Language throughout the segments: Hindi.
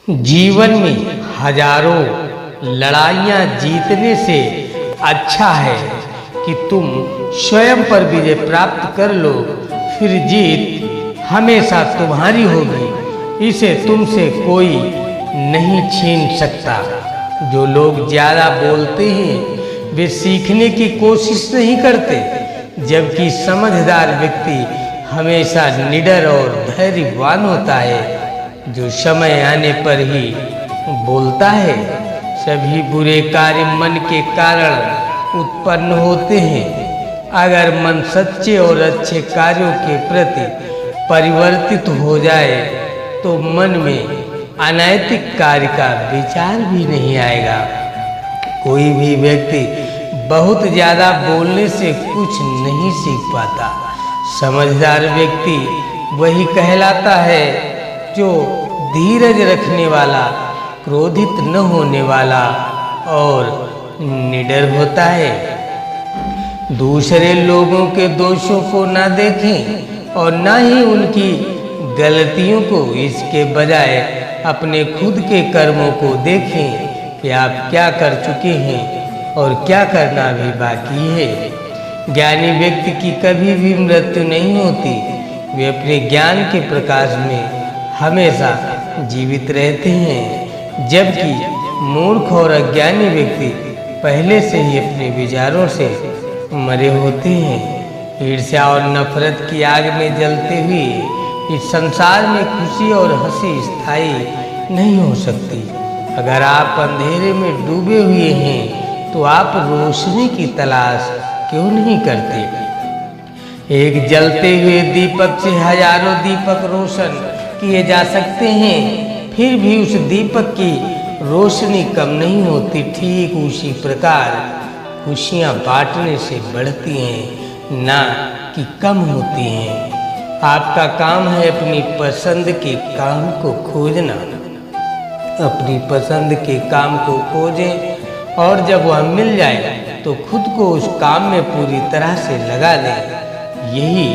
जीवन में हजारों लड़ाइयाँ जीतने से अच्छा है कि तुम स्वयं पर विजय प्राप्त कर लो, फिर जीत हमेशा तुम्हारी होगी, इसे तुमसे कोई नहीं छीन सकता। जो लोग ज़्यादा बोलते हैं वे सीखने की कोशिश नहीं करते, जबकि समझदार व्यक्ति हमेशा निडर और धैर्यवान होता है। जो समय आने पर ही बोलता है। सभी बुरे कार्य मन के कारण उत्पन्न होते हैं। अगर मन सच्चे और अच्छे कार्यों के प्रति परिवर्तित हो जाए तो मन में अनैतिक कार्य का विचार भी नहीं आएगा। कोई भी व्यक्ति बहुत ज़्यादा बोलने से कुछ नहीं सीख पाता। समझदार व्यक्ति वही कहलाता है जो धीरज रखने वाला, क्रोधित न होने वाला और निडर होता है। दूसरे लोगों के दोषों को ना देखें और ना ही उनकी गलतियों को, इसके बजाय अपने खुद के कर्मों को देखें कि आप क्या कर चुके हैं और क्या करना भी बाकी है। ज्ञानी व्यक्ति की कभी भी मृत्यु नहीं होती। वे अपने ज्ञान के प्रकाश में हमेशा जीवित रहते हैं, जबकि मूर्ख और अज्ञानी व्यक्ति पहले से ही अपने विचारों से मरे होते हैं। ईर्ष्या और नफरत की आग में जलते हुए इस संसार में खुशी और हंसी स्थायी नहीं हो सकती। अगर आप अंधेरे में डूबे हुए हैं तो आप रोशनी की तलाश क्यों नहीं करते? एक जलते हुए दीपक से हजारों दीपक रोशन किए जा सकते हैं, फिर भी उस दीपक की रोशनी कम नहीं होती। ठीक उसी प्रकार खुशियाँ बांटने से बढ़ती हैं, ना कि कम होती हैं। आपका काम है अपनी पसंद के काम को खोजना। अपनी पसंद के काम को खोजें और जब वह मिल जाए तो खुद को उस काम में पूरी तरह से लगा दें। यही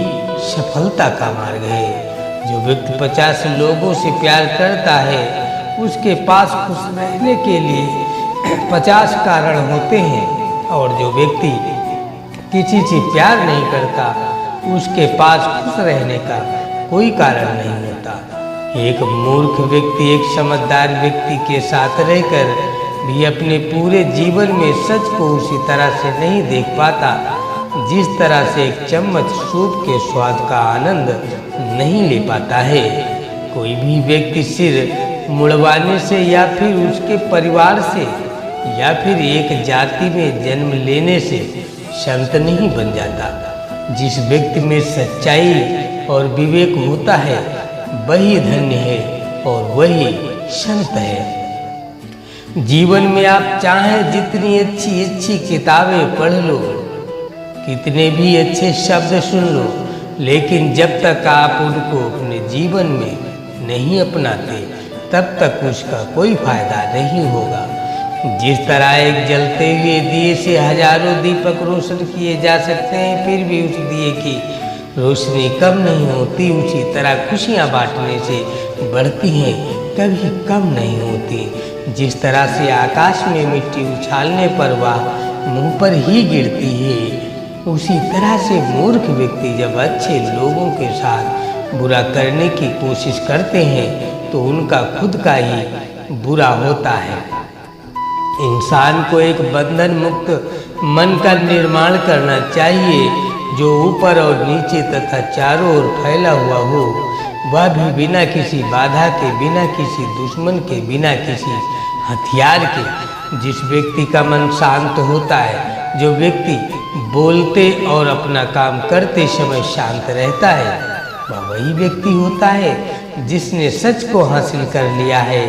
सफलता का मार्ग है। जो व्यक्ति 50 लोगों से प्यार करता है, उसके पास खुश रहने के लिए 50 कारण होते हैं, और जो व्यक्ति किसी से प्यार नहीं करता, उसके पास खुश रहने का कोई कारण नहीं होता। एक मूर्ख व्यक्ति एक समझदार व्यक्ति के साथ रहकर भी अपने पूरे जीवन में सच को उसी तरह से नहीं देख पाता जिस तरह से एक चम्मच सूप के स्वाद का आनंद नहीं ले पाता है। कोई भी व्यक्ति सिर मुड़वाने से या फिर उसके परिवार से या फिर एक जाति में जन्म लेने से संत नहीं बन जाता। जिस व्यक्ति में सच्चाई और विवेक होता है वही धन्य है और वही संत है। जीवन में आप चाहें जितनी अच्छी अच्छी किताबें पढ़ लो, कितने भी अच्छे शब्द सुन लो, लेकिन जब तक आप उनको अपने जीवन में नहीं अपनाते तब तक उसका कोई फायदा नहीं होगा। जिस तरह एक जलते हुए दिए से हजारों दीपक रोशन किए जा सकते हैं, फिर भी उस दिए की रोशनी कम नहीं होती, उसी तरह खुशियाँ बांटने से बढ़ती हैं, कभी कम नहीं होती। जिस तरह से आकाश में मिट्टी उछालने पर वह मुंह पर ही गिरती है, उसी तरह से मूर्ख व्यक्ति जब अच्छे लोगों के साथ बुरा करने की कोशिश करते हैं तो उनका खुद का ही बुरा होता है। इंसान को एक बंधन मुक्त मन का निर्माण करना चाहिए जो ऊपर और नीचे तथा चारों ओर फैला हुआ हो, वह भी बिना किसी बाधा के, बिना किसी दुश्मन के, बिना किसी हथियार के। जिस व्यक्ति का मन शांत होता है, जो व्यक्ति बोलते और अपना काम करते समय शांत रहता है, वह वही व्यक्ति होता है जिसने सच को हासिल कर लिया है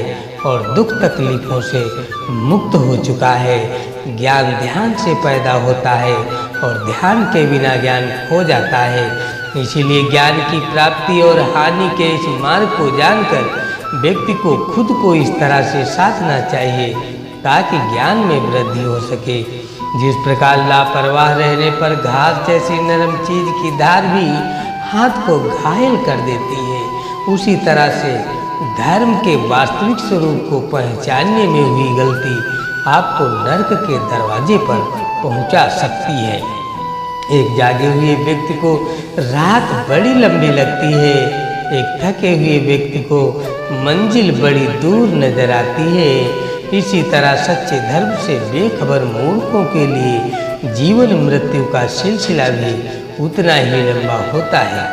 और दुख तकलीफों से मुक्त हो चुका है। ज्ञान ध्यान से पैदा होता है और ध्यान के बिना ज्ञान खो जाता है। इसीलिए ज्ञान की प्राप्ति और हानि के इस मार्ग को जानकर व्यक्ति को खुद को इस तरह से साधना चाहिए ताकि ज्ञान में वृद्धि हो सके। जिस प्रकार लापरवाह रहने पर घास जैसी नरम चीज की धार भी हाथ को घायल कर देती है, उसी तरह से धर्म के वास्तविक स्वरूप को पहचानने में हुई गलती आपको नरक के दरवाजे पर पहुंचा सकती है। एक जागे हुए व्यक्ति को रात बड़ी लंबी लगती है, एक थके हुए व्यक्ति को मंजिल बड़ी दूर नजर आती है। इसी तरह सच्चे धर्म से बेखबर मूर्खों के लिए जीवन मृत्यु का सिलसिला भी उतना ही लंबा होता है।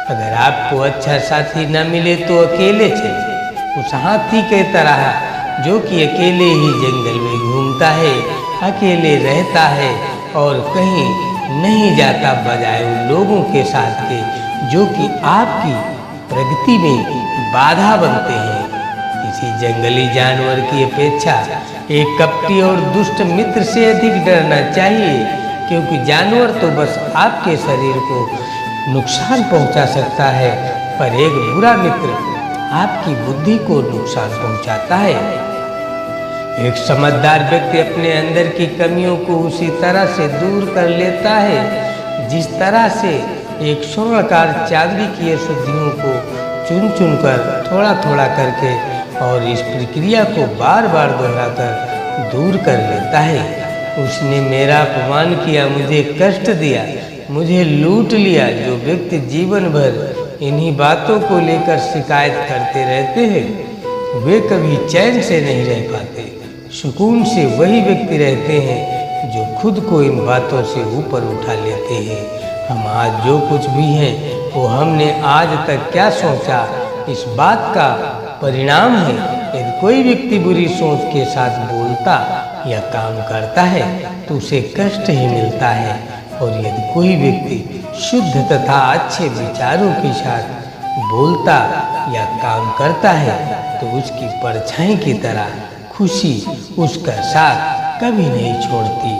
अगर आपको अच्छा साथी न मिले तो अकेले चले, उस हाथी के तरह जो कि अकेले ही जंगल में घूमता है, अकेले रहता है और कहीं नहीं जाता, बजाय उन लोगों के साथ के जो कि आपकी प्रगति में बाधा बनते हैं। किसी जंगली जानवर की अपेक्षा एक कपटी और दुष्ट मित्र से अधिक डरना चाहिए, क्योंकि जानवर तो बस आपके शरीर को नुकसान पहुंचा सकता है, पर एक बुरा मित्र आपकी बुद्धि को नुकसान पहुंचाता है। एक समझदार व्यक्ति अपने अंदर की कमियों को उसी तरह से दूर कर लेता है जिस तरह से एक स्वर्णकार चांदी की अशुद्धियों को चुन चुन कर थोड़ा थोड़ा करके और इस प्रक्रिया को बार बार दोहराकर दूर कर लेता है। उसने मेरा अपमान किया, मुझे कष्ट दिया, मुझे लूट लिया। जो व्यक्ति जीवन भर इन्हीं बातों को लेकर शिकायत करते रहते हैं वे कभी चैन से नहीं रह पाते। सुकून से वही व्यक्ति रहते हैं जो खुद को इन बातों से ऊपर उठा लेते हैं। हम आज जो कुछ भी हैं वो हमने आज तक क्या सोचा, इस बात का परिणाम है। यदि कोई व्यक्ति बुरी सोच के साथ बोलता या काम करता है तो उसे कष्ट ही मिलता है, और यदि कोई व्यक्ति शुद्ध तथा अच्छे विचारों के साथ बोलता या काम करता है तो उसकी परछाई की तरह खुशी उसका साथ कभी नहीं छोड़ती।